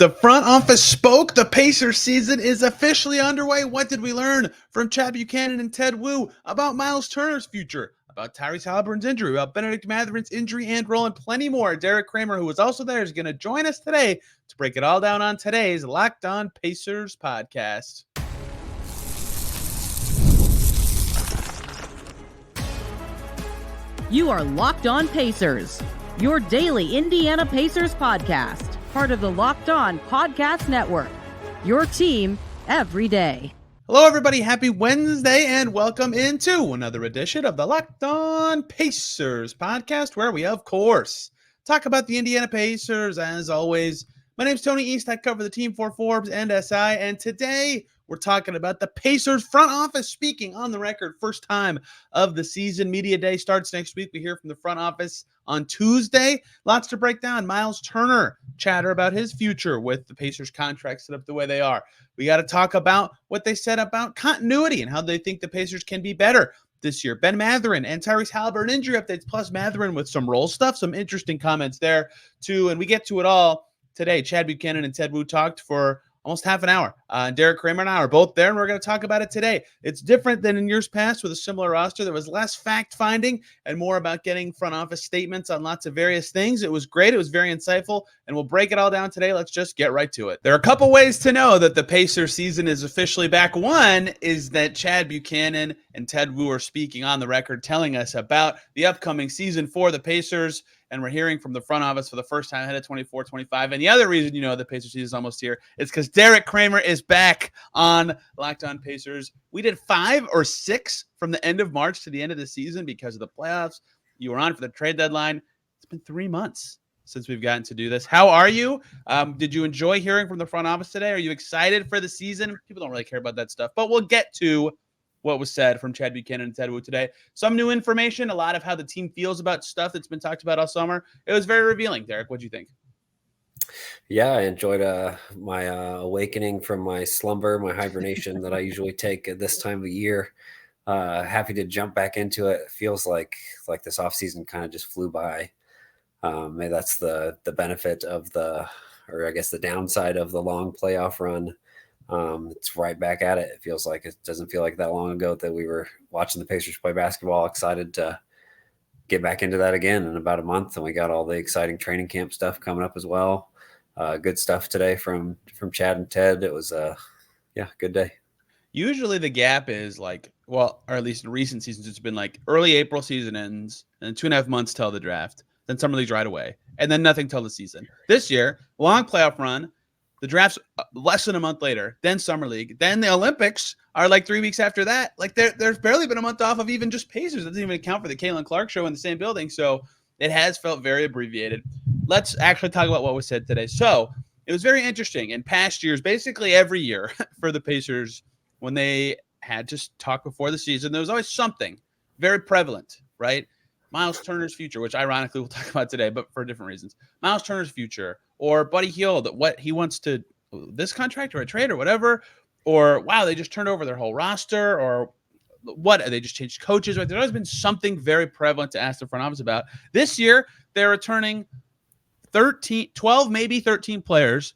The front office spoke. The Pacers season is officially underway. What did we learn from Cad Buchanan and Ted Wu about Myles Turner's future, about Tyrese Haliburton's injury, about Bennedict Mathurin's injury and role, and plenty more? Derek Kramer, who was also there, is going to join us today to break it all down on today's Locked On Pacers podcast. You are Locked On Pacers, your daily Indiana Pacers podcast. Part of the Locked On Podcast Network, your team every day. Hello, everybody. Happy Wednesday, and welcome into another edition of the Locked On Pacers podcast, where we, of course, talk about the Indiana Pacers. As always, my name's Tony East. I cover the team for Forbes and SI, and today we're talking about the Pacers front office speaking on the record. First time of the season. Media day starts next week. We hear from the front office on Tuesday. Lots to break down. Myles Turner chatter about his future with the Pacers contract set up the way they are. We got to talk about what they said about continuity and how they think the Pacers can be better this year. Ben Mathurin and Tyrese Haliburton injury updates, plus Mathurin with some role stuff. Some interesting comments there too. And we get to it all today. Cad Buchanan and Ted Wu talked for almost half an hour. Derek Kramer and I are both there, and we're going to talk about it today. It's different than in years past with a similar roster. There was less fact-finding and more about getting front office statements on lots of various things. It was great. It was very insightful, and we'll break it all down today. Let's just get right to it. There are a couple ways to know that the Pacers season is officially back. One is that Cad Buchanan and Ted Wu are speaking on the record, telling us about the upcoming season for the Pacers. And we're hearing from the front office for the first time ahead of 24-25. And the other reason you know the Pacers season is almost here is because Derek Kramer is back on Locked On Pacers. We did 5 or 6 from the end of March to the end of the season because of the playoffs. You were on for the trade deadline. It's been 3 months since we've gotten to do this. How are you? Did you enjoy hearing from the front office today? Are you excited for the season? People don't really care about that stuff, but we'll get to what was said from Cad Buchanan and Ted Wu today. Some new information, a lot of how the team feels about stuff that's been talked about all summer. It was very revealing. Derek, what do you think? Yeah, I enjoyed my awakening from my slumber, my hibernation that I usually take at this time of year. Happy to jump back into it. It feels like this offseason kind of just flew by. Maybe that's the benefit of the downside of the long playoff run. It's right back at it. It feels like it doesn't feel like that long ago that we were watching the Pacers play basketball, excited to get back into that again in about a month. And we got all the exciting training camp stuff coming up as well. Good stuff today from Chad and Ted. It was good day. Usually the gap is or at least in recent seasons, it's been like early April season ends and 2.5 months till the draft. Then summer league's right away. And then nothing till the season. This year, long playoff run. The draft's less than a month later, then Summer League, then the Olympics are 3 weeks after that. There's barely been a month off of even just Pacers. It doesn't even account for the Caitlin Clark show in the same building. So it has felt very abbreviated. Let's actually talk about what was said today. So it was very interesting. In past years, basically every year for the Pacers, when they had to talk before the season, there was always something very prevalent, right? Myles Turner's future, which ironically we'll talk about today, but for different reasons. Myles Turner's future, or Buddy Hield, what he wants to, this contract or a trade or whatever, or wow, they just turned over their whole roster, or what, they just changed coaches. Right? There's always been something very prevalent to ask the front office about. This year, they're returning 12, maybe 13 players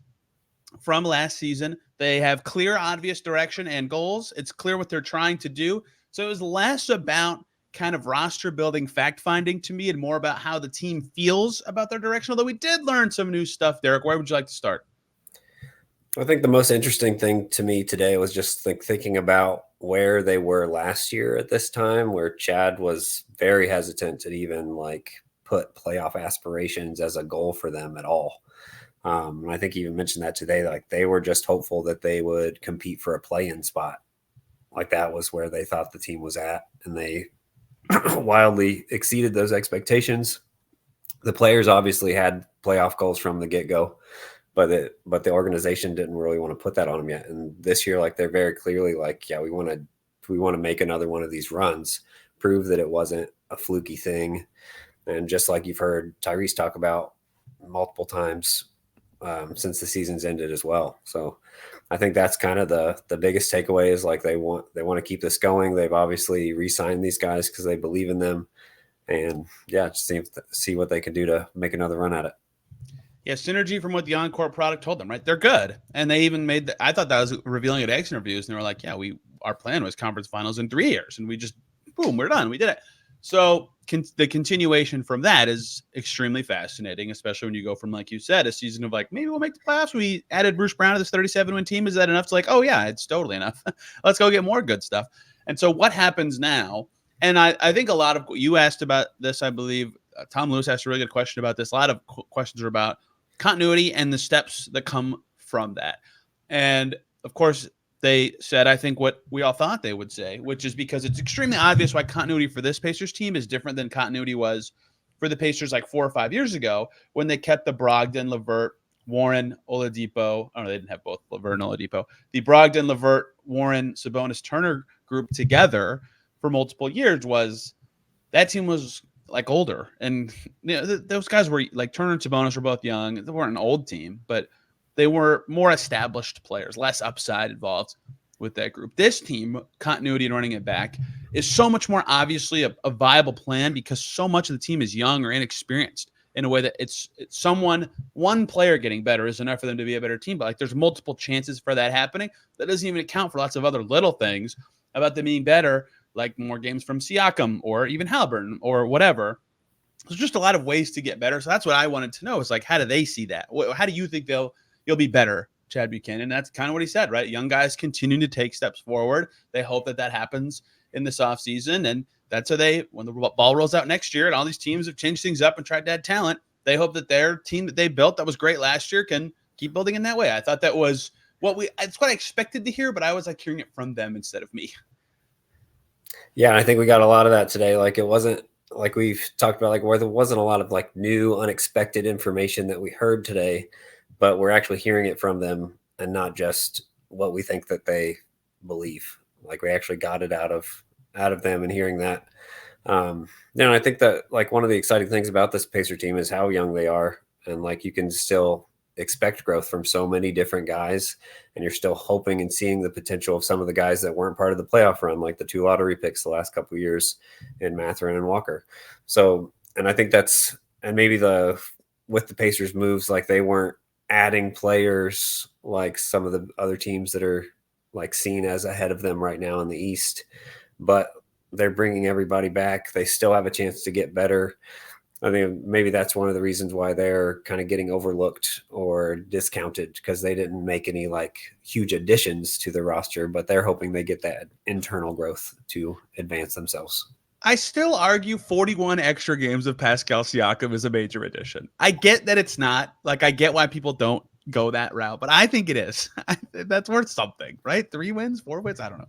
from last season. They have clear, obvious direction and goals. It's clear what they're trying to do. So it was less about kind of roster building, fact finding to me, and more about how the team feels about their direction. Although we did learn some new stuff. Derek, where would you like to start? I think the most interesting thing to me today was just thinking about where they were last year at this time, where Chad was very hesitant to even put playoff aspirations as a goal for them at all. And I think he even mentioned that today, they were just hopeful that they would compete for a play-in spot. That was where they thought the team was at, and they wildly exceeded those expectations. The players obviously had playoff goals from the get-go, but the organization didn't really want to put that on them yet. And this year, they're very clearly we want to make another one of these runs, prove that it wasn't a fluky thing. And just like you've heard Tyrese talk about multiple times since the season's ended as well. So I think that's kind of the biggest takeaway is they want to keep this going. They've obviously re-signed these guys because they believe in them, and just see what they can do to make another run at it. Yeah, synergy from what the on-court product told them, right? They're good. And they even made I thought that was revealing at X interviews. And they were like, yeah, our plan was conference finals in 3 years. And we just, boom, we're done. We did it. So the continuation from that is extremely fascinating, especially when you go from, like you said, a season of like, maybe we'll make the playoffs. We added Bruce Brown to this 37-win team. Is that enough? To like, oh, yeah, it's totally enough. Let's go get more good stuff. And so what happens now? And I think a lot of you asked about this, I believe. Tom Lewis asked a really good question about this. A lot of questions are about continuity and the steps that come from that. And of course, they said, I think what we all thought they would say, which is because it's extremely obvious why continuity for this Pacers team is different than continuity was for the Pacers like 4 or 5 years ago when they kept the Brogdon, LeVert, Warren, Oladipo. Oh, no, they didn't have both LeVert and Oladipo. The Brogdon, LeVert, Warren, Sabonis, Turner group together for multiple years was that team was like older. And those guys were like Turner and Sabonis were both young. They weren't an old team, but they were more established players, less upside involved with that group. This team, continuity and running it back, is so much more obviously a viable plan because so much of the team is young or inexperienced in a way that it's one player getting better is enough for them to be a better team. But like there's multiple chances for that happening. That doesn't even account for lots of other little things about them being better, like more games from Siakam or even Haliburton or whatever. There's just a lot of ways to get better. So that's what I wanted to know is like, how do they see that? How do you think you'll be better, Chad Buchanan? And that's kind of what he said, right? Young guys continue to take steps forward. They hope that happens in this offseason. And that's how when the ball rolls out next year and all these teams have changed things up and tried to add talent, they hope that their team that they built that was great last year can keep building in that way. I thought that was it's what I expected to hear, but I was like hearing it from them instead of me. Yeah, I think we got a lot of that today. Like it wasn't like we've talked about, like where there wasn't a lot of like new, unexpected information that we heard today, but we're actually hearing it from them and not just what we think that they believe. Like we actually got it out of them and hearing that. I think that like one of the exciting things about this Pacer team is how young they are. And like you can still expect growth from so many different guys, and you're still hoping and seeing the potential of some of the guys that weren't part of the playoff run, like the 2 lottery picks the last couple of years in Mathurin and Walker. So, and I think and maybe with the Pacers moves, like they weren't adding players like some of the other teams that are like seen as ahead of them right now in the East, but they're bringing everybody back. They still have a chance to get better. I think maybe that's one of the reasons why they're kind of getting overlooked or discounted, because they didn't make any like huge additions to the roster, but they're hoping they get that internal growth to advance themselves. I still argue 41 extra games of Pascal Siakam is a major addition. I get that it's not. Like, I get why people don't go that route, but I think it is. That's worth something, right? 3 wins, 4 wins? I don't know.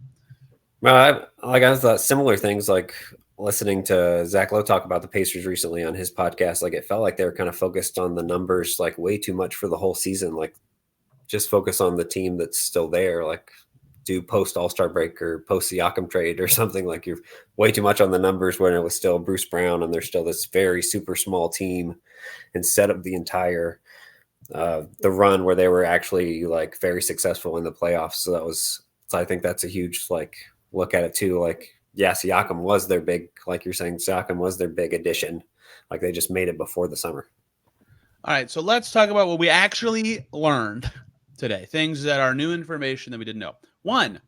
Well, I thought similar things, like listening to Zach Lowe talk about the Pacers recently on his podcast. Like it felt like they were kind of focused on the numbers like way too much for the whole season. Like just focus on the team that's still there. Like do post All-Star break or post Siakam trade or something. Like you're way too much on the numbers when it was still Bruce Brown and there's still this very super small team instead of the entire the run where they were actually like very successful in the playoffs. So I think that's a huge like look at it too. Like, yeah, Siakam was their big, like you're saying, Siakam was their big addition. Like they just made it before the summer. All right, so let's talk about what we actually learned today. Things that are new information that we didn't know. 1,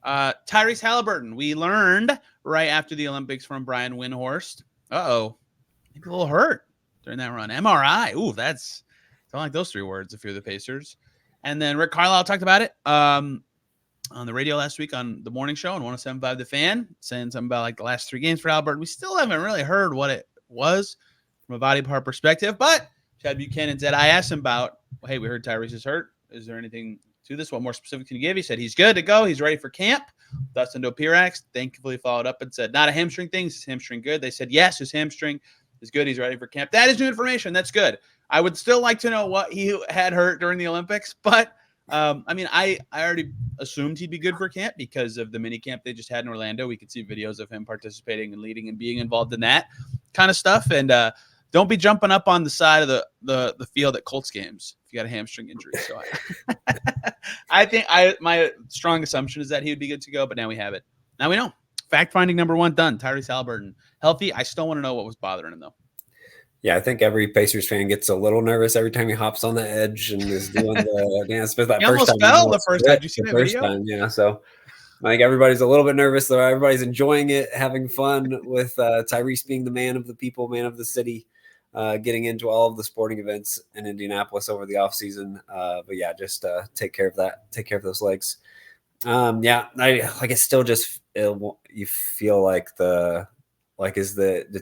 Tyrese Haliburton. We learned right after the Olympics from Brian Windhorst. Maybe a little hurt during that run. MRI. Ooh, don't like those 3 words if you're the Pacers. And then Rick Carlisle talked about it on the radio last week on the morning show on 107.5 The Fan, saying something about like the last 3 games for Haliburton. We still haven't really heard what it was from a body part perspective, but Chad Buchanan said, I asked him about, hey, we heard Tyrese is hurt. Is there anything to this? What more specific can you give? He said he's good to go. He's ready for camp. Dustin Dopirax thankfully followed up and said, not a hamstring thing. Is his hamstring good? They said, yes, his hamstring is good. He's ready for camp. That is new information. That's good. I would still like to know what he had hurt during the Olympics, but I already assumed he'd be good for camp because of the mini camp they just had in Orlando. We could see videos of him participating and leading and being involved in that kind of stuff. And don't be jumping up on the side of the field at Colts games if you got a hamstring injury. So I think my strong assumption is that he would be good to go, but now we have it. Now we know. Fact finding number 1 done. Tyrese Haliburton healthy. I still want to know what was bothering him though. Yeah, I think every Pacers fan gets a little nervous every time he hops on the edge and is doing the dance. But that He first almost time, fell the first time. Did you see that video? Yeah. So I think everybody's a little bit nervous, though. Everybody's enjoying it, having fun with Tyrese being the man of the people, man of the city, getting into all of the sporting events in Indianapolis over the offseason. But yeah, just take care of that. Take care of those legs. Yeah, it's still just you feel like did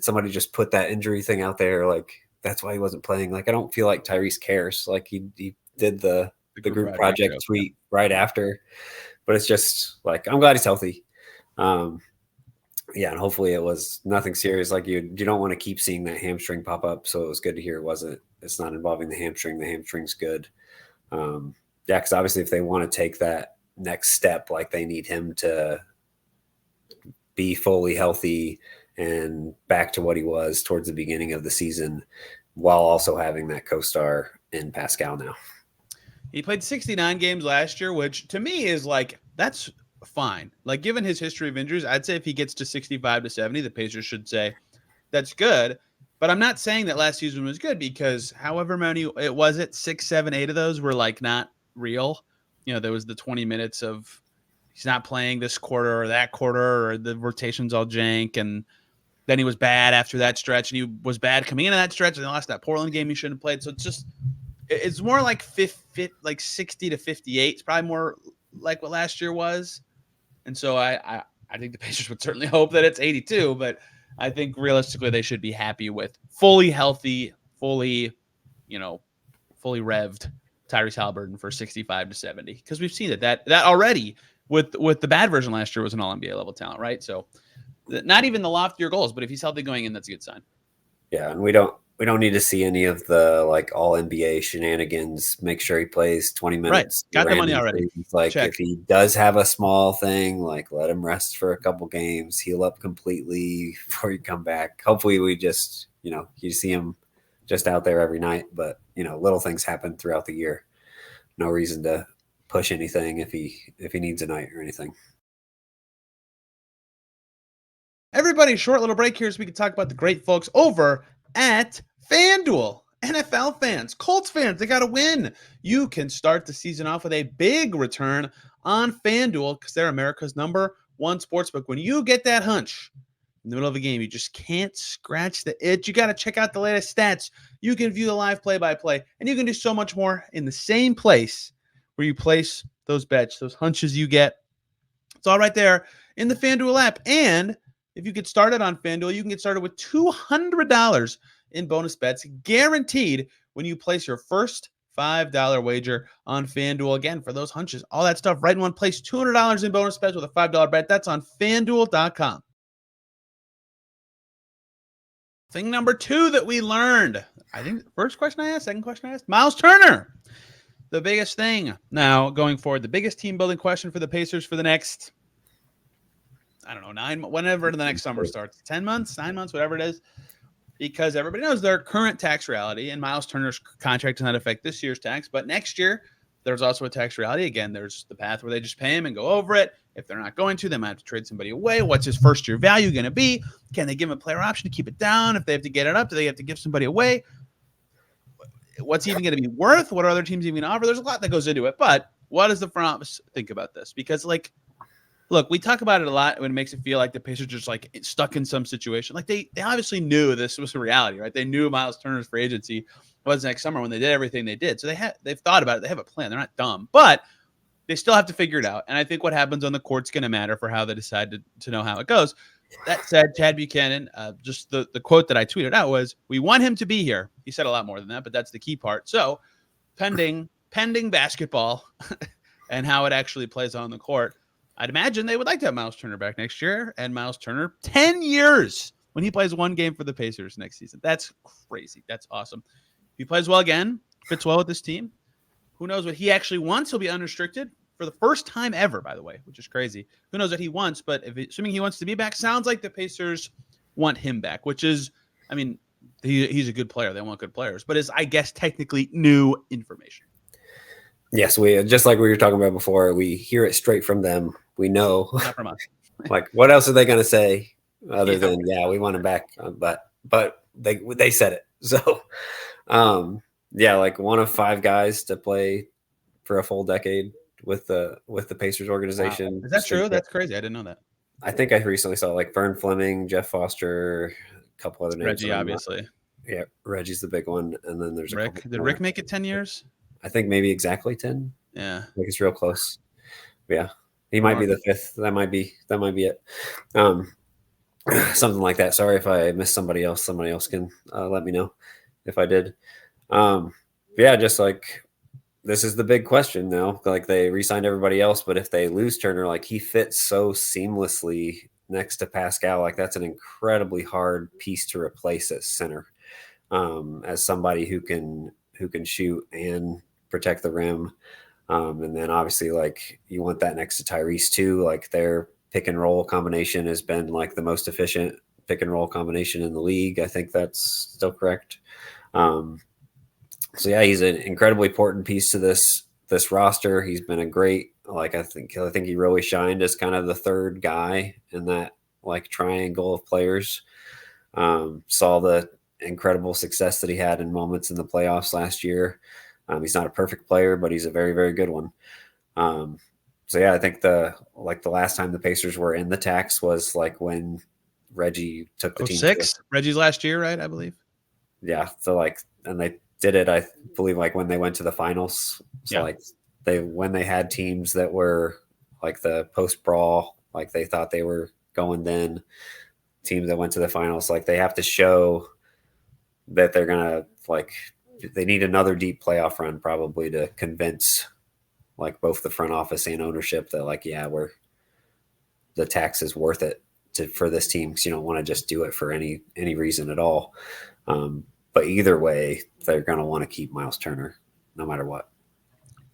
somebody just put that injury thing out there? Like that's why he wasn't playing. Like I don't feel like Tyrese cares. Like he did the group project tweet right after, but it's just like I'm glad he's healthy. Yeah, and hopefully it was nothing serious. Like you don't want to keep seeing that hamstring pop up. So it was good to hear it's not involving the hamstring. The hamstring's good. Yeah, because obviously if they want to take that next step, like they need him to be fully healthy and back to what he was towards the beginning of the season, while also having that co-star in Pascal now. He played 69 games last year, which to me is like, that's fine. Like given his history of injuries, I'd say if he gets to 65 to 70, the Pacers should say that's good. But I'm not saying that last season was good because however many it was, 6, 7, 8 of those were like not real. You know, there was the 20 minutes of he's not playing this quarter or that quarter, or the rotation's all jank. And then he was bad after that stretch, and he was bad coming into that stretch, and they lost that Portland game he shouldn't have played. So it's more like 60 to 58. It's probably more like what last year was. And so I think the Pacers would certainly hope that it's 82, but I think realistically they should be happy with fully healthy, fully revved Tyrese Haliburton for 65 to 70, because we've seen that already with the bad version last year was an all-NBA level talent, right? So not even the loftier goals, but if he's healthy going in, that's a good sign. Yeah, and we don't need to see any of the like all NBA shenanigans. Make sure he plays 20 minutes. Right. Got the money already. Like Check. If he does have a small thing, like let him rest for a couple games, heal up completely before you come back. Hopefully we just, you see him just out there every night, but little things happen throughout the year. No reason to push anything if he needs a night or anything. Everybody, short little break here so we can talk about the great folks over at FanDuel. NFL fans, Colts fans, they got to win. You can start the season off with a big return on FanDuel because they're America's #1 sportsbook. When you get that hunch in the middle of a game, you just can't scratch the itch. You got to check out the latest stats. You can view the live play-by-play, and you can do so much more in the same place where you place those bets, those hunches you get. It's all right there in the FanDuel app. And if you get started on FanDuel, you can get started with $200 in bonus bets guaranteed when you place your first $5 wager on FanDuel. Again, for those hunches, all that stuff right in one place, $200 in bonus bets with a $5 bet. That's on FanDuel.com. Thing number 2 that we learned, I think first question I asked, second question I asked, Myles Turner. The biggest thing now going forward, the biggest team building question for the Pacers for the next, I don't know, 9, whenever the next summer starts, 10 months, 9 months, whatever it is, because everybody knows their current tax reality, and Myles Turner's contract does not affect this year's tax, but next year there's also a tax reality. Again, there's the path where they just pay him and go over it. If they're not going to, they might have to trade somebody away. What's his first year value going to be? Can they give him a player option to keep it down? If they have to get it up, do they have to give somebody away? What's he even going to be worth? What are other teams even offer? There's a lot that goes into it, but what does the front office think about this? Because look, we talk about it a lot when it makes it feel like the Pacers are just like stuck in some situation. Like they obviously knew this was a reality, right? They knew Myles Turner's free agency was next summer when they did everything they did. So they've thought about it. They have a plan. They're not dumb, but they still have to figure it out. And I think what happens on the court's going to matter for how they decide to know how it goes. That said, Cad Buchanan, just the quote that I tweeted out was, "We want him to be here." He said a lot more than that, but that's the key part. So pending basketball and how it actually plays on the court, I'd imagine they would like to have Myles Turner back next year, and Myles Turner 10 years when he plays one game for the Pacers next season. That's crazy. That's awesome. If he plays well again, fits well with this team, who knows what he actually wants? He'll be unrestricted for the first time ever, by the way, which is crazy. Who knows what he wants? But assuming he wants to be back, sounds like the Pacers want him back, which is, I mean, he's a good player. They want good players, but is, I guess, technically new information. Yes, we just like we were talking about before. We hear it straight from them. We know. Not from us. Like, what else are they going to say other than we want him back? But they said it. So, yeah, like one of 5 guys to play for a full decade with the Pacers organization. Wow. Is that true? That's crazy. I didn't know that. I think I recently saw like Vern Fleming, Jeff Foster, a couple other names. Reggie, obviously. Yeah, Reggie's the big one, and then there's Rick. Did Rick make it 10 years? I think maybe exactly 10. Yeah, I think it's real close. Yeah, he might be the 5th. That might be it. Something like that. Sorry if I missed somebody else. Somebody else can let me know if I did. Yeah, just like this is the big question now. Like they re-signed everybody else, but if they lose Turner, like he fits so seamlessly next to Pascal, like that's an incredibly hard piece to replace at center. As somebody who can shoot and protect the rim. And then obviously like you want that next to Tyrese too. Like their pick and roll combination has been like the most efficient pick and roll combination in the league. I think that's still correct. So yeah, he's an incredibly important piece to this roster. He's been a great, like, I think he really shined as kind of the third guy in that like triangle of players. Saw the incredible success that he had in moments in the playoffs last year. He's not a perfect player, but he's a very, very good one. So yeah, I think the last time the Pacers were in the tax was like when Reggie took the team. 06? Reggie's last year, right? I believe. Yeah. So like, and they did it, I believe, like when they went to the finals. So like when they had teams that were like the post brawl, like they thought they were going, then teams that went to the finals, like they have to show that they're gonna, like, they need another deep playoff run probably to convince like both the front office and ownership that like, yeah, the tax is worth it for this team, because you don't want to just do it for any reason at all. But either way, they're going to want to keep Myles Turner no matter what.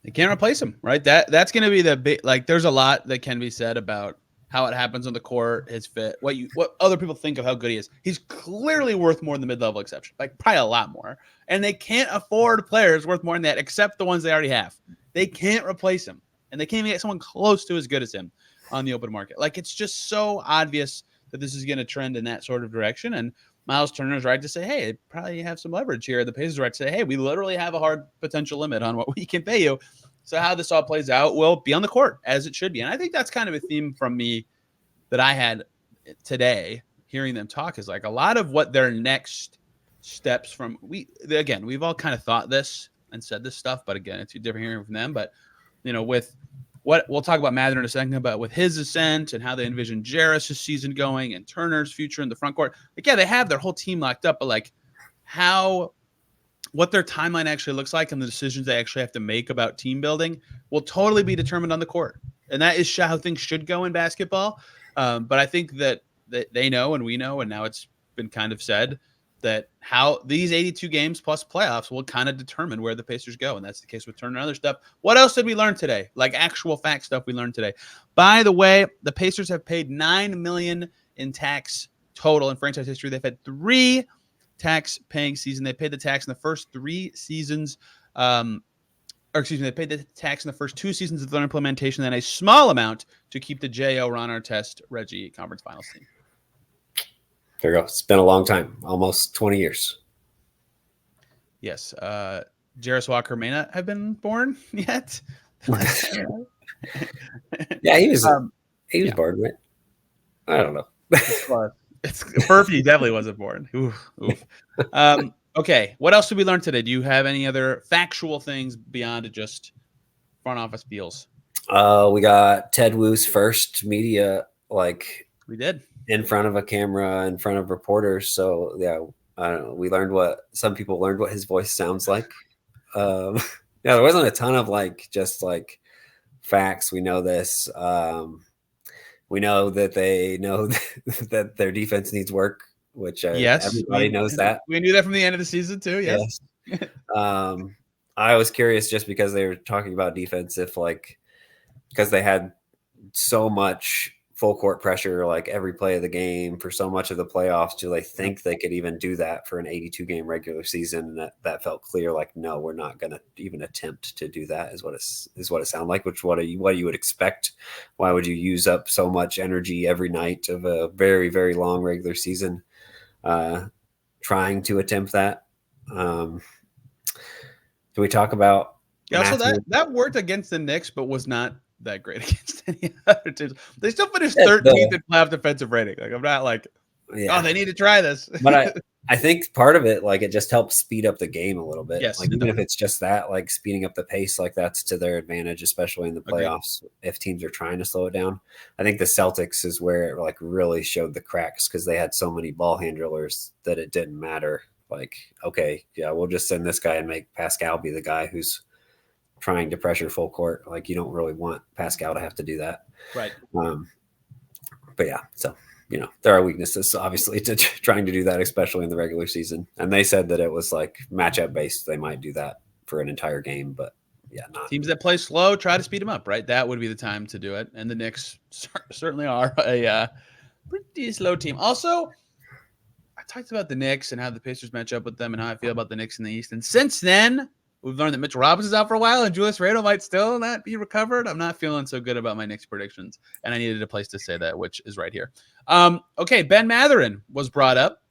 They can't replace him, right? That's going to be the big, like, there's a lot that can be said about how it happens on the court, his fit, what other people think of how good he is. He's clearly worth more than the mid-level exception, like probably a lot more. And they can't afford players worth more than that, except the ones they already have. They can't replace him, and they can't even get someone close to as good as him on the open market. Like, it's just so obvious that this is going to trend in that sort of direction. And Myles Turner is right to say, hey, they probably have some leverage here. The Pacers are right to say, hey, we literally have a hard potential limit on what we can pay you. So how this all plays out will be on the court, as it should be. And I think that's kind of a theme from me that I had today, hearing them talk, is like a lot of what their next steps from, we've all kind of thought this and said this stuff, but again, it's different hearing from them. But, you know, with what we'll talk about Mathurin in a second, but with his ascent and how they envision Jarris' season going and Turner's future in the front court, like, yeah, they have their whole team locked up, but like what their timeline actually looks like and the decisions they actually have to make about team building will totally be determined on the court. And that is how things should go in basketball. But I think that they know, and we know, and now it's been kind of said, that how these 82 games plus playoffs will kind of determine where the Pacers go. And that's the case with Turner and other stuff. What else did we learn today? Like actual fact stuff we learned today. By the way, the Pacers have paid $9 million in tax total in franchise history. They've had 3 tax paying seasons. They paid the tax in the first 3 seasons. They paid the tax in the first 2 seasons of their implementation, then a small amount to keep the J.O. Ron Artest Reggie Conference Finals team. There you go. It's been a long time, almost 20 years. Yes. Jarris Walker may not have been born yet. Yeah, he was born, right? I don't know. It's Furphy definitely wasn't born. Oof. Okay. What else did we learn today? Do you have any other factual things beyond just front office deals? We we Ted Wu's first media, like, we did, in front of a camera, in front of reporters. So yeah, I don't know. We learned some people learned what his voice sounds like. Yeah, there wasn't a ton of like just like facts. We know this. We know that they know that their defense needs work, which everybody knows that. We knew that from the end of the season too. Yes. I was curious just because they were talking about defense, if like, because they had so much full court pressure, like every play of the game for so much of the playoffs, do they think they could even do that for an 82 game regular season? And that felt clear. Like, no, we're not going to even attempt to do that is what it sounded like, which what you would expect. Why would you use up so much energy every night of a very, very long regular season trying to attempt that. Do we talk about So that worked against the Knicks, but was not that great against any other teams. They still finished 13th in playoff defensive rating. Like, I'm not like, oh, they need to try this. But I think part of it, like, it just helps speed up the game a little bit. Yes, like, even if it's just that, like, speeding up the pace, like, that's to their advantage, especially in the playoffs. Agreed. If teams are trying to slow it down. I think the Celtics is where it, like, really showed the cracks because they had so many ball handlers that it didn't matter. Like, okay, yeah, we'll just send this guy and make Pascal be the guy who's trying to pressure full court. Like, you don't really want Pascal to have to do that. Right. But yeah, so, there are weaknesses, obviously, to trying to do that, especially in the regular season. And they said that it was like matchup based. They might do that for an entire game, but yeah, not. Teams that play slow, try to speed them up, right? That would be the time to do it. And the Knicks certainly are a pretty slow team. Also, I talked about the Knicks and how the Pacers match up with them and how I feel about the Knicks in the East. And since then, we've learned that Mitchell Robinson's out for a while and Julius Randle might still not be recovered. I'm not feeling so good about my Knicks predictions, and I needed a place to say that, which is right here. Okay, Ben Mathurin was brought up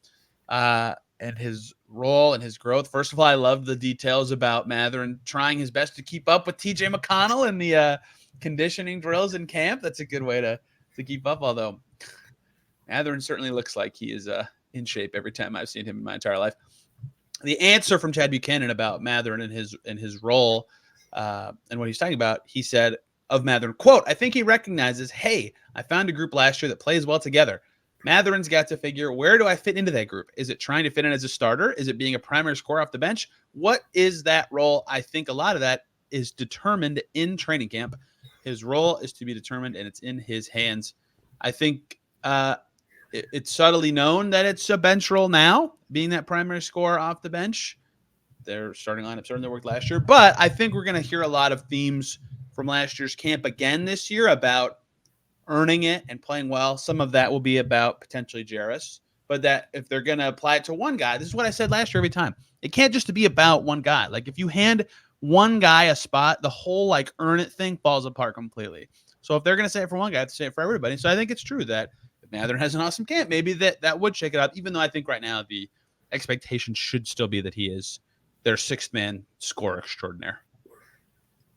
and his role and his growth. First of all, I love the details about Mathurin trying his best to keep up with TJ McConnell in the conditioning drills in camp. That's a good way to keep up, although Mathurin certainly looks like he is in shape every time I've seen him in my entire life. The answer from Cad Buchanan about Mathurin and his role and what he's talking about, he said of Mathurin, quote, I think he recognizes, hey, I found a group last year that plays well together. Mathurin's got to figure, where do I fit into that group? Is it trying to fit in as a starter? Is it being a primary scorer off the bench? What is that role? I think a lot of that is determined in training camp. His role is to be determined, and it's in his hands. I think it's subtly known that it's a bench role now, being that primary scorer off the bench. Their starting lineup certainly worked last year, but I think we're going to hear a lot of themes from last year's camp again this year about earning it and playing well. Some of that will be about potentially Jarris, but that if they're going to apply it to one guy, this is what I said last year every time. It can't just be about one guy. Like, if you hand one guy a spot, the whole like earn it thing falls apart completely. So if they're going to say it for one guy, I have to say it for everybody. So I think it's true that if Mathurin has an awesome camp, maybe that would shake it up, even though I think right now the expectation should still be that he is their sixth man scorer extraordinaire.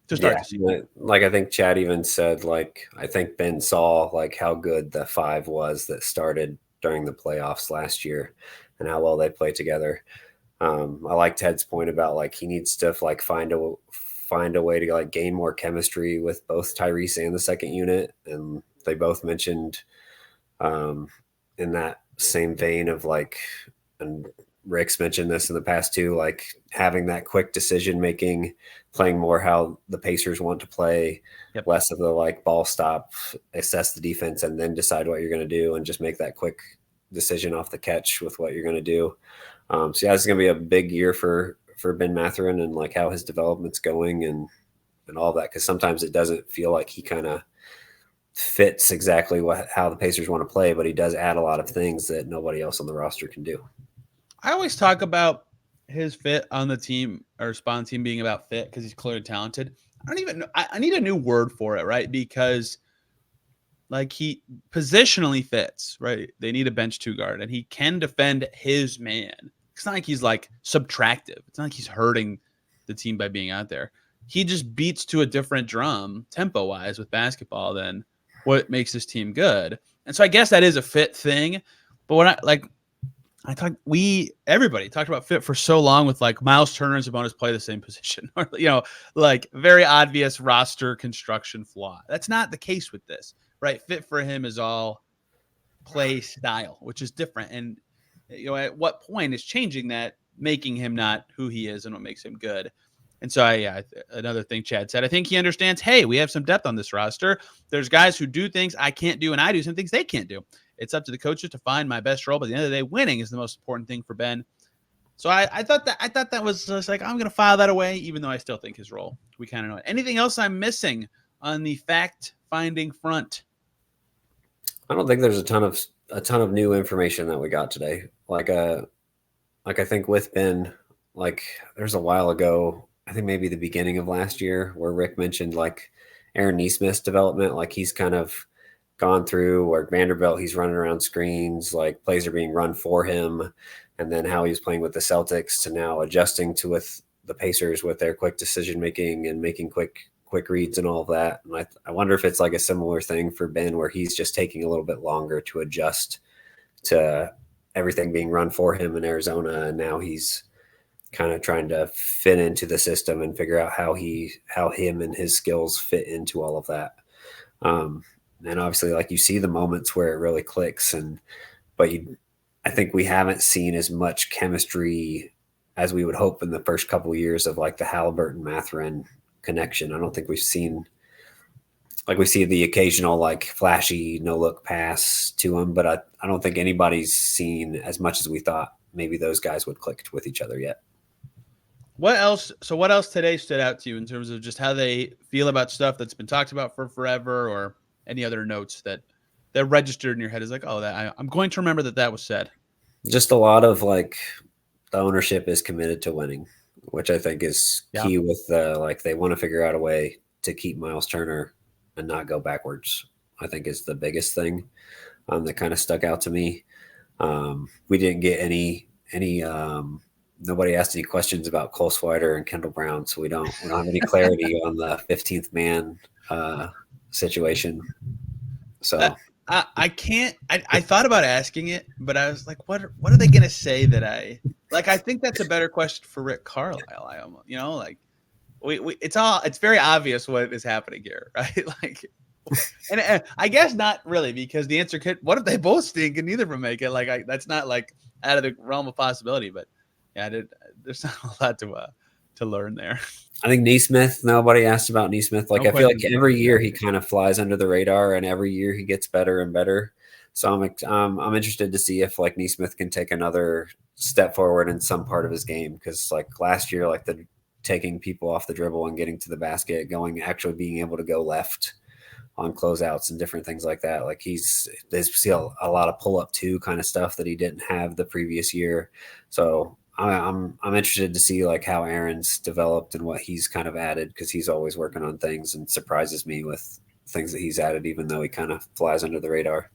To start the season. Like I think Chad even said, like, I think Ben saw like how good the five was that started during the playoffs last year and how well they play together. I like Ted's point about like he needs to like find a way to like gain more chemistry with both Tyrese and the second unit. And they both mentioned in that same vein of like, and Rick's mentioned this in the past too, like having that quick decision making, playing more how the Pacers want to play, less of the like ball stop, assess the defense, and then decide what you're going to do and just make that quick decision off the catch with what you're going to do. So yeah, it's going to be a big year for Ben Mathurin and like how his development's going and all that. Cause sometimes it doesn't feel like he kind of fits exactly how the Pacers want to play, but he does add a lot of things that nobody else on the roster can do. I always talk about his fit on the team or spot on the team being about fit because he's clearly talented. I don't even know. I need a new word for it, right? Because like he positionally fits, right? They need a bench two guard and he can defend his man. It's not like he's like subtractive. It's not like he's hurting the team by being out there. He just beats to a different drum tempo wise with basketball than what makes this team good. And so I guess that is a fit thing. But when everybody talked about fit for so long with like Myles Turner and Sabonis play the same position, or like very obvious roster construction flaw. That's not the case with this, right? Fit for him is all play style, which is different. And at what point is changing that, making him not who he is and what makes him good? And so another thing Chad said, I think he understands, hey, we have some depth on this roster. There's guys who do things I can't do and I do some things they can't do. It's up to the coaches to find my best role. But at the end of the day, winning is the most important thing for Ben. So I thought that was just like, I'm going to file that away, even though I still think his role, we kind of know it. Anything else I'm missing on the fact-finding front? I don't think there's a ton of new information that we got today. Like I think with Ben, like there's a while ago, I think maybe the beginning of last year, where Rick mentioned like Aaron Nesmith's development, like he's kind of gone through, or Vanderbilt, he's running around screens, like plays are being run for him. and then how he was playing with the Celtics to now adjusting to with the Pacers with their quick decision making and making quick reads and all of that. And I wonder if it's like a similar thing for Ben, where he's just taking a little bit longer to adjust to everything being run for him in Arizona, and now he's kind of trying to fit into the system and figure out how him and his skills fit into all of that. And obviously, like, you see the moments where it really clicks, but I think we haven't seen as much chemistry as we would hope in the first couple of years of like the Haliburton Mathurin connection. I don't think we've seen, like, we see the occasional like flashy no look pass to him, but I don't think anybody's seen as much as we thought maybe those guys would click with each other yet. What else today stood out to you in terms of just how they feel about stuff that's been talked about for forever, or any other notes that registered in your head is like, oh, I'm going to remember that was said? Just a lot of like, the ownership is committed to winning, which I think is key with like, they want to figure out a way to keep Myles Turner and not go backwards, I think is the biggest thing that kind of stuck out to me. We didn't get any nobody asked any questions about Cole Swider and Kendall Brown, so we don't have any clarity on the 15th man situation. So I can't. I thought about asking it, but I was like, what are they gonna say that I like? I think that's a better question for Rick Carlisle. I almost, like, it's very obvious what is happening here, right? Like, and I guess not really, because the answer could, what if they both stink and neither of them make it? Like, that's not like out of the realm of possibility, but yeah, there's not a lot to learn there. I think Neesmith, nobody asked about Neesmith. Like, I feel like every year he kind of flies under the radar, and every year he gets better and better. So I'm interested to see if like Neesmith can take another step forward in some part of his game, because like last year, like the taking people off the dribble and getting to the basket, actually being able to go left on closeouts and different things like that. Like, there's still a lot of pull up two kind of stuff that he didn't have the previous year. So I'm interested to see like how Aaron's developed and what he's kind of added, because he's always working on things and surprises me with things that he's added, even though he kind of flies under the radar.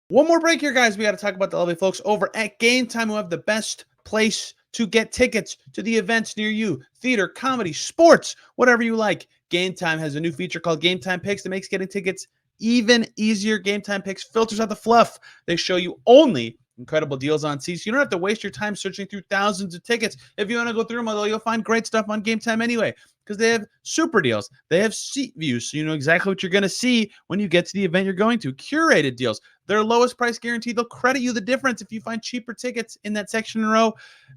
One more break here, guys. We got to talk about the lovely folks over at Gametime, who have the best place to get tickets to the events near you. Theater, comedy, sports, whatever you like. Gametime has a new feature called Gametime Picks that makes getting tickets even easier. Gametime Picks filters out the fluff. They show you only incredible deals on seats. You don't have to waste your time searching through thousands of tickets. If you want to go through them, although you'll find great stuff on Gametime anyway, because they have super deals. They have seat views, so you know exactly what you're going to see when you get to the event you're going to. Curated deals. Their lowest price guarantee. They'll credit you the difference if you find cheaper tickets in that section in a row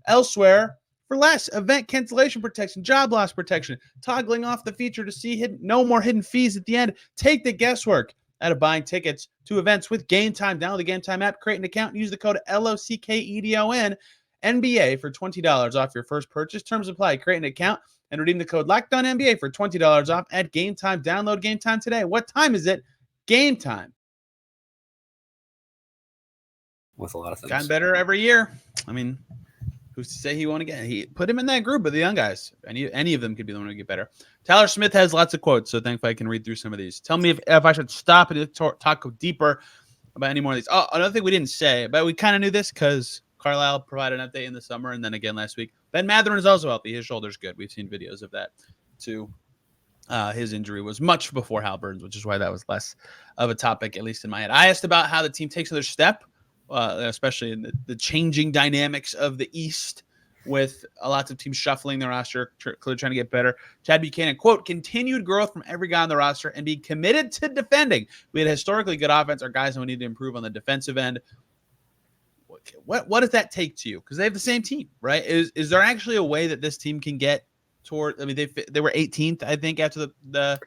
elsewhere for less. Event cancellation protection, job loss protection, toggling off the feature to see no more hidden fees at the end. Take the guesswork out of buying tickets to events with Gametime. Download the Gametime app, create an account, and use the code LOCKEDON NBA for $20 off your first purchase. Terms apply. Create an account and redeem the code LOCKEDONNBA for $20 off at Gametime. Download Gametime today. What time is it? Gametime. With a lot of things. Gotten better every year. I mean, who's to say he won't again? He put him in that group of the young guys. Any of them could be the one to get better. Tyler Smith has lots of quotes, so thankfully I can read through some of these. Tell me if I should stop and talk deeper about any more of these. Oh, another thing we didn't say, but we kind of knew this because Carlisle provided an update in the summer and then again last week. Ben Mathurin is also healthy. His shoulder's good. We've seen videos of that too. His injury was much before Haliburton's, which is why that was less of a topic, at least in my head. I asked about how the team takes another step, especially in the changing dynamics of the East, with lots of teams shuffling their roster, clearly trying to get better. Cad Buchanan, quote, continued growth from every guy on the roster and be committed to defending. We had historically good offense. Our guys don't need to improve on the defensive end. What does that take to you? Because they have the same team, right? Is there actually a way that this team can get toward? I mean, they were 18th, I think, after the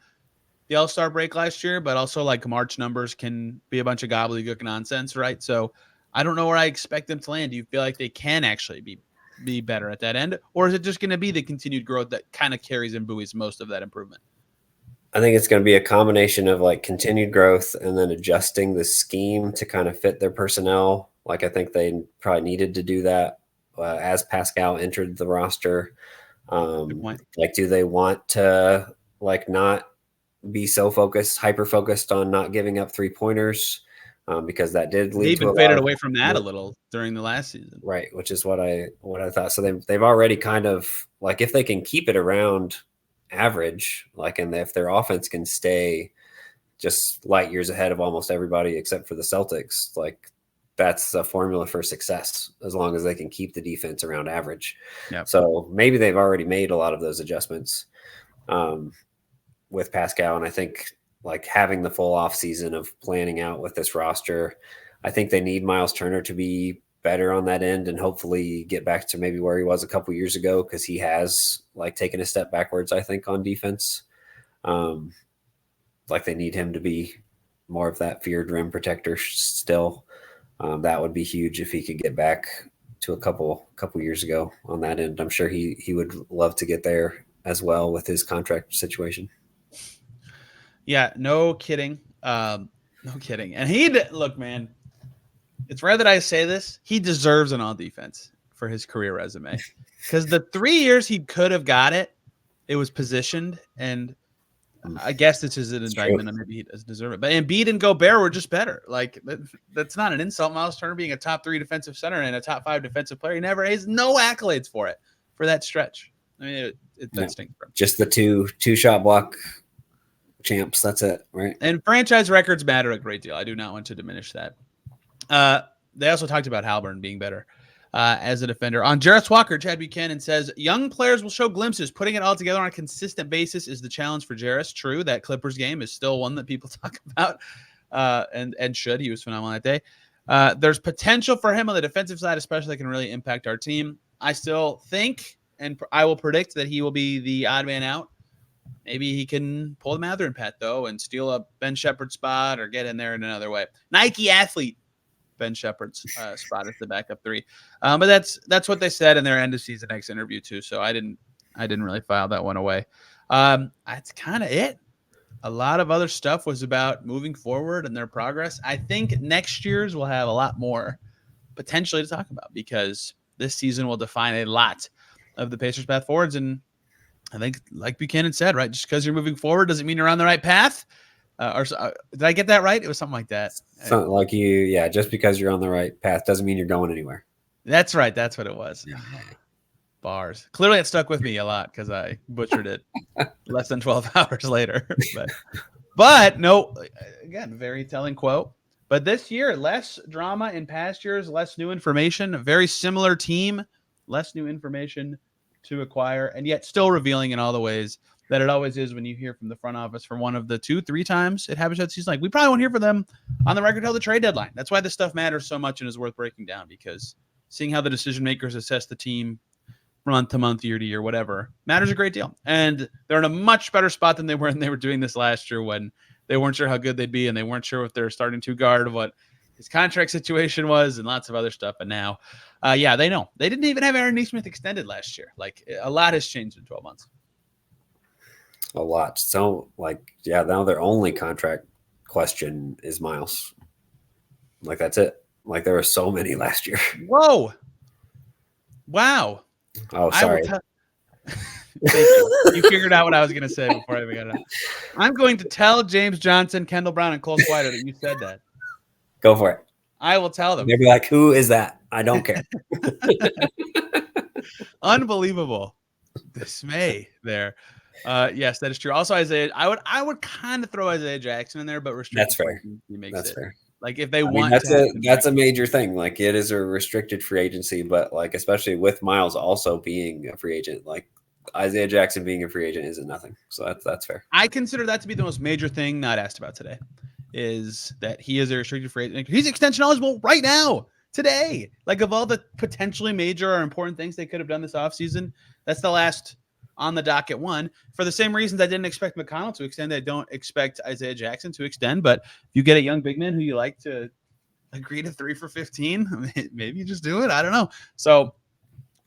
All-Star break last year, but also like March numbers can be a bunch of gobbledygook nonsense, right? So I don't know where I expect them to land. Do you feel like they can actually be better at that end, or is it just going to be the continued growth that kind of carries and buoys most of that improvement? I think it's going to be a combination of like continued growth and then adjusting the scheme to kind of fit their personnel. Like, I think they probably needed to do that as Pascal entered the roster. Like, do they want to like not be so hyper focused on not giving up 3-pointers? because that did lead They to even a faded lot away of, from that a little during the last season. right, which is what I thought. So they've already kind of, like, if they can keep it around average, like, and if their offense can stay just light years ahead of almost everybody except for the Celtics, like, that's a formula for success as long as they can keep the defense around average. Yep. So maybe they've already made a lot of those adjustments with Pascal. And I think, like, having the full off season of planning out with this roster, I think they need Myles Turner to be better on that end and hopefully get back to maybe where he was a couple years ago, because he has, like, taken a step backwards, I think, on defense. Like, they need him to be more of that feared rim protector still. That would be huge if he could get back to a couple years ago on that end. I'm sure he would love to get there as well with his contract situation. Yeah, no kidding. No kidding. And look, man, it's rare that I say this. He deserves an all defense for his career resume, because the 3 years he could have got it, it was positioned. And I guess this is an indictment, and maybe he doesn't deserve it. But Embiid and Gobert were just better. Like, that's not an insult. Myles Turner being a top 3 defensive center and a top 5 defensive player, he never has no accolades for it, for that stretch. I mean, that stinks. Just the two shot block champs. That's it, right? And franchise records matter a great deal. I do not want to diminish that. They also talked about Haliburton being better as a defender. On Jarris Walker, Cad Buchanan says, young players will show glimpses. Putting it all together on a consistent basis is the challenge for Jarris. True, that Clippers game is still one that people talk about and should. He was phenomenal that day. There's potential for him on the defensive side, especially that can really impact our team. I still think, and I will predict, that he will be the odd man out. Maybe he can pull the Mathurin pet, though, and steal a Ben Shepherd spot or get in there in another way. Nike athlete Ben Shepherd's spot as the backup 3. But that's what they said in their end of season X interview too. So I didn't really file that one away. That's kind of it. A lot of other stuff was about moving forward and their progress. I think next year's will have a lot more potentially to talk about, because this season will define a lot of the Pacers' path forwards. And I think, like Buchanan said, right, just because you're moving forward doesn't mean you're on the right path. Did I get that right? It was something like that. Something like just because you're on the right path doesn't mean you're going anywhere. That's right. That's what it was. Bars. Clearly, it stuck with me a lot because I butchered it less than 12 hours later. But no, again, very telling quote. But this year, less drama. In past years, less new information. A very similar team, less new information to acquire, and yet still revealing in all the ways that it always is when you hear from the front office for one of the 2-3 times it happens that season. Like, we probably won't hear from them on the record till the trade deadline. That's why this stuff matters so much and is worth breaking down, because seeing how the decision makers assess the team month to month, year to year, whatever, matters a great deal. And they're in a much better spot than they were when they were doing this last year, when they weren't sure how good they'd be and they weren't sure if they're starting to guard, what his contract situation was, and lots of other stuff. And now, they know. They didn't even have Aaron Nesmith extended last year. Like, a lot has changed in 12 months. A lot. So, now their only contract question is Myles. Like, that's it. Like, there were so many last year. Whoa. Wow. Oh, sorry. Thank you. You figured out what I was going to say before I even got it out. I'm going to tell James Johnson, Kendall Brown, and Cole Swider that you said that. Go for it. I will tell them. They'll be like, who is that? I don't care. Unbelievable dismay there. Yes, that is true. Also, Isaiah, I would kind of throw Isaiah Jackson in there, but restricted. That's fair. He makes That's it. fair. Like, if they that's a major thing. Like, it is a restricted free agency, but like, especially with Myles also being a free agent, like Isaiah Jackson being a free agent isn't nothing. So that's fair. I consider that to be the most major thing not asked about today, is that he is a restricted free agent. He's extension eligible right now, today. Like, of all the potentially major or important things they could have done this offseason, that's the last on the docket one. For the same reasons I didn't expect McConnell to extend, I don't expect Isaiah Jackson to extend. But if you get a young big man who you like to agree to 3 for 15, maybe you just do it. I don't know. So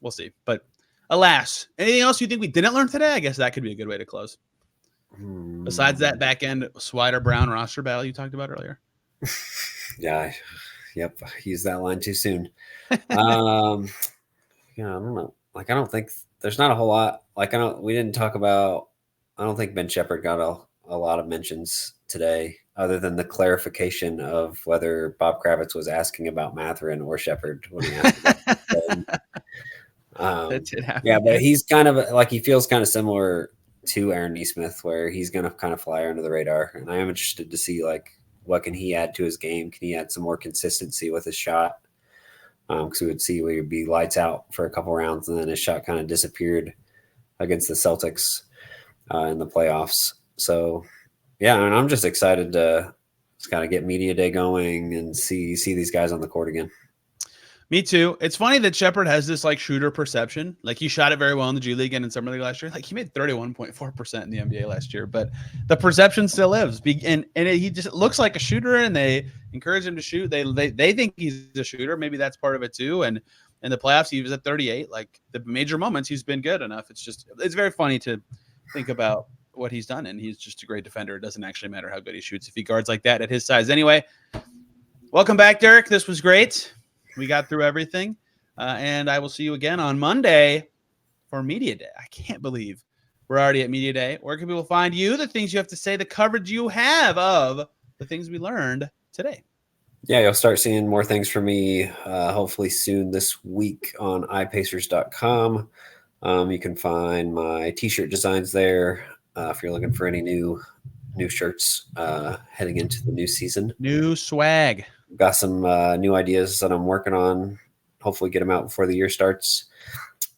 we'll see. But alas, anything else you think we didn't learn today? I guess that could be a good way to close. Besides that back end Swider Brown roster battle you talked about earlier. Yeah. Yep. Used that line too soon. I don't know. Like, I don't think there's not a whole lot. Like, I don't think Ben Shepherd got a lot of mentions today. other than the clarification of whether Bob Kravitz was asking about Mathurin or Shepherd when he asked about That did happen. yeah, but he's kind of like, he feels kind of similar to Aaron Nesmith, where he's going to kind of fly under the radar. And I am interested to see like what can he add to his game. Can he add some more consistency with his shot? Because we would see we would be lights out for a couple rounds, and then his shot kind of disappeared against the Celtics in the playoffs. So yeah, and I'm just excited to just kind of get media day going and see these guys on the court again. Me too. It's funny that Shepherd has this like shooter perception. Like he shot it very well in the G League and in Summer League last year. Like he made 31.4% in the NBA last year, but the perception still lives. He just looks like a shooter, and they encourage him to shoot. They think he's a shooter. Maybe that's part of it too. And in the playoffs, he was at 38. Like the major moments, he's been good enough. It's very funny to think about what he's done, and he's just a great defender. It doesn't actually matter how good he shoots if he guards like that at his size. Anyway, welcome back, Derek. This was great. We got through everything, and I will see you again on Monday for Media Day. I can't believe we're already at Media Day. Where can people find you, the things you have to say, the coverage you have of the things we learned today? Yeah, you'll start seeing more things from me hopefully soon this week on iPacers.com. You can find my T-shirt designs there if you're looking for any new shirts heading into the new season. New swag. Got some new ideas that I'm working on. Hopefully get them out before the year starts.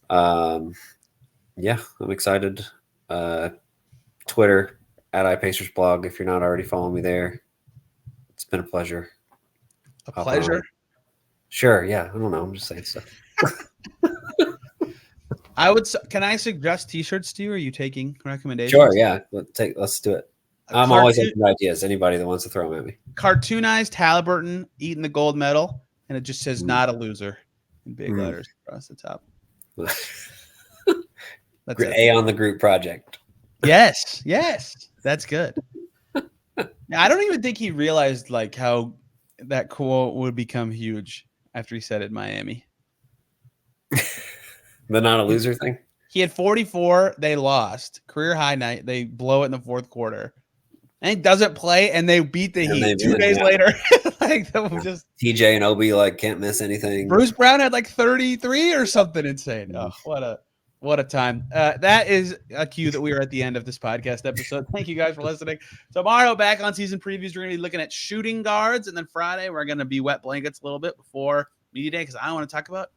Yeah, I'm excited. Twitter at iPacersblog if you're not already following me there. It's been a pleasure. A pleasure? Sure, yeah. I don't know. I'm just saying stuff. Can I suggest T-shirts to you? Are you taking recommendations? Sure, yeah. Let's do it. I'm always open to ideas. Anybody that wants to throw them at me. Cartoonized Haliburton eating the gold medal, and it just says "not a loser" in big letters across the top. That's A on the group project. Yes, that's good. Now, I don't even think he realized like how that quote would become huge after he said it in Miami. The not a loser thing. He had 44. They lost career high night. They blow it in the fourth quarter. And he doesn't play, and they beat the Heat 2 days later. Like that was just TJ and Obi like can't miss anything. Bruce Brown had like 33 or something insane. Oh, what a time. That is a cue that we are at the end of this podcast episode. Thank you guys for listening. Tomorrow, back on season previews, we're going to be looking at shooting guards, and then Friday we're going to be wet blankets a little bit before media day because I want to talk about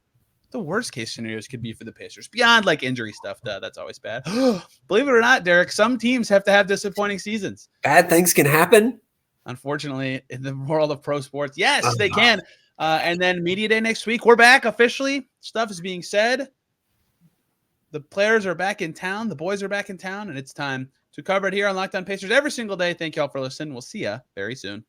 the worst case scenarios could be for the Pacers beyond like injury stuff. That's always bad. Believe it or not, Derek, some teams have to have disappointing seasons. Bad things can happen. Unfortunately, in the world of pro sports, yes, they can. And then media day next week, we're back officially. Stuff is being said. The players are back in town. The boys are back in town, and it's time to cover it here on Locked On Pacers every single day. Thank you all for listening. We'll see you very soon.